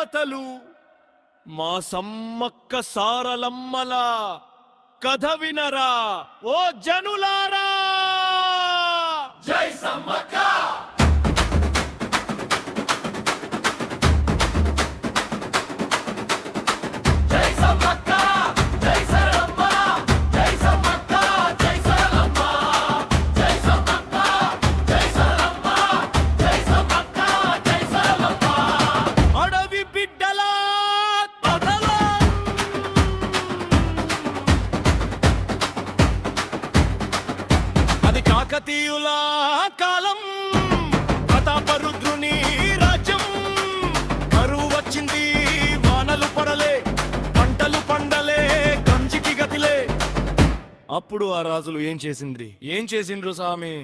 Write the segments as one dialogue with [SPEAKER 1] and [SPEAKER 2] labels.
[SPEAKER 1] దేవతలు మా సమ్మక్క సారలమ్మల కథ వినరా ఓ జనులారా.
[SPEAKER 2] జై సమ్మక్క. జై సమ్మక్క జై సరళమ్మ. జై సమ్మక్క జై సరళమ్మ. జై సమ్మక్క జై సరళమ్మ. జై సమ్మక్క జై సరళమ్మ.
[SPEAKER 1] అడవి బిడ్డల కథల అది కాకతీయుల కాలం, ప్రతాపరుద్రుని రాజ్యం. కరువు వచ్చింది, వానలు పడలే, పంటలు పండలే, కంచికి గతిలే. అప్పుడు ఆ రాజులు ఏం చేసిండ్రు సామి?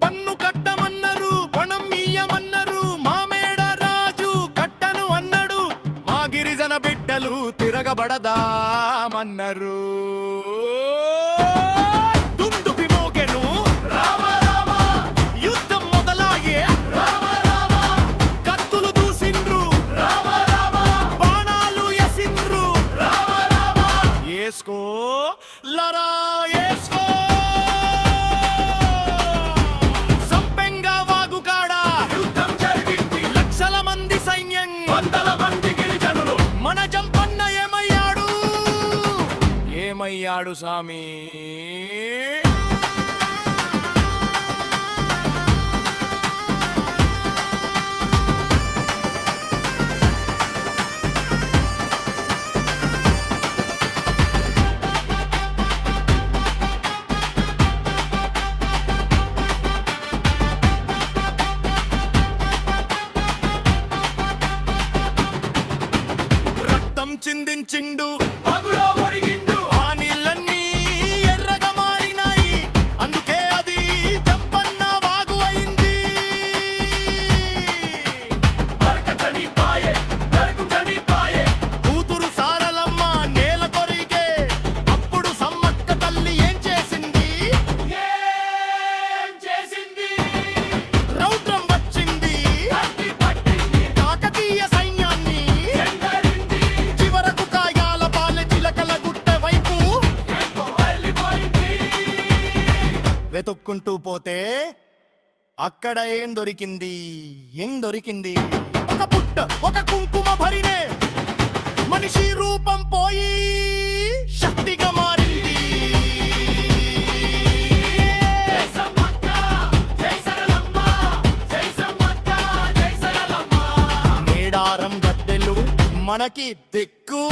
[SPEAKER 1] పన్ను కట్టమన్నారు, పణం ఇయ్యమన్నారు. మామేడ రాజు కట్టను అన్నాడు. మా గిరిజన బిడ్డలు తిరగబడదామన్నారు. దుందుపి మోగెను,
[SPEAKER 2] రామ రామ
[SPEAKER 1] యుద్ధం మొదలాగే.
[SPEAKER 2] రామ రామ
[SPEAKER 1] కత్తులు దూసిండ్రు,
[SPEAKER 2] రామ రామ
[SPEAKER 1] బాణాలు ఎసిండ్రు.
[SPEAKER 2] రామ రామ.
[SPEAKER 1] ఏస్కో లరా ఏస్కో. సంపెంగ వాగుకాడ
[SPEAKER 2] యుద్ధం జరిగింది.
[SPEAKER 1] లక్షల మంది సైన్యం.
[SPEAKER 2] వందల మంది గిరిజనులు.
[SPEAKER 1] మన జంపన్న ఏమయ్యాడు సామి? రక్తం చిందించిండు,
[SPEAKER 2] పగులో ఒరిగిండు.
[SPEAKER 1] ఆ నీళ్ళన్నీ ఎర్రగా మారినాయి. అందుకే అది జంపన్న వాగు అయింది.
[SPEAKER 2] బరకతని పాయే, దొరుకుతని పాయే.
[SPEAKER 1] కూతురు సారలమ్మ నేల కొరిగే. అప్పుడు సమ్మక్క తల్లి ఏం చేసింది?
[SPEAKER 2] ఏం చేసింది?
[SPEAKER 1] రౌద్రం వచ్చింది,
[SPEAKER 2] కత్తి పట్టింది.
[SPEAKER 1] కాకతీయ సైన్యాన్ని.
[SPEAKER 2] ఎందరింది.
[SPEAKER 1] చివరకు కాయాల పాలె చిలకల గుట్ట వైపు
[SPEAKER 2] ఎక్కువ వెళ్ళిపోయింది.
[SPEAKER 1] వెతుక్కుంటూ పోతే అక్కడ ఏం దొరికింది? ఒక పుట్ట, ఒక కుంకుమ భరినే. మనిషి రూపం పోయి శక్తిగా మారింది.
[SPEAKER 2] జై సమ్మక్క జై సరళమ్మ. జై సమ్మక్క జై సరళమ్మ.
[SPEAKER 1] మేడారం గద్దెలు మనకి దిక్కు.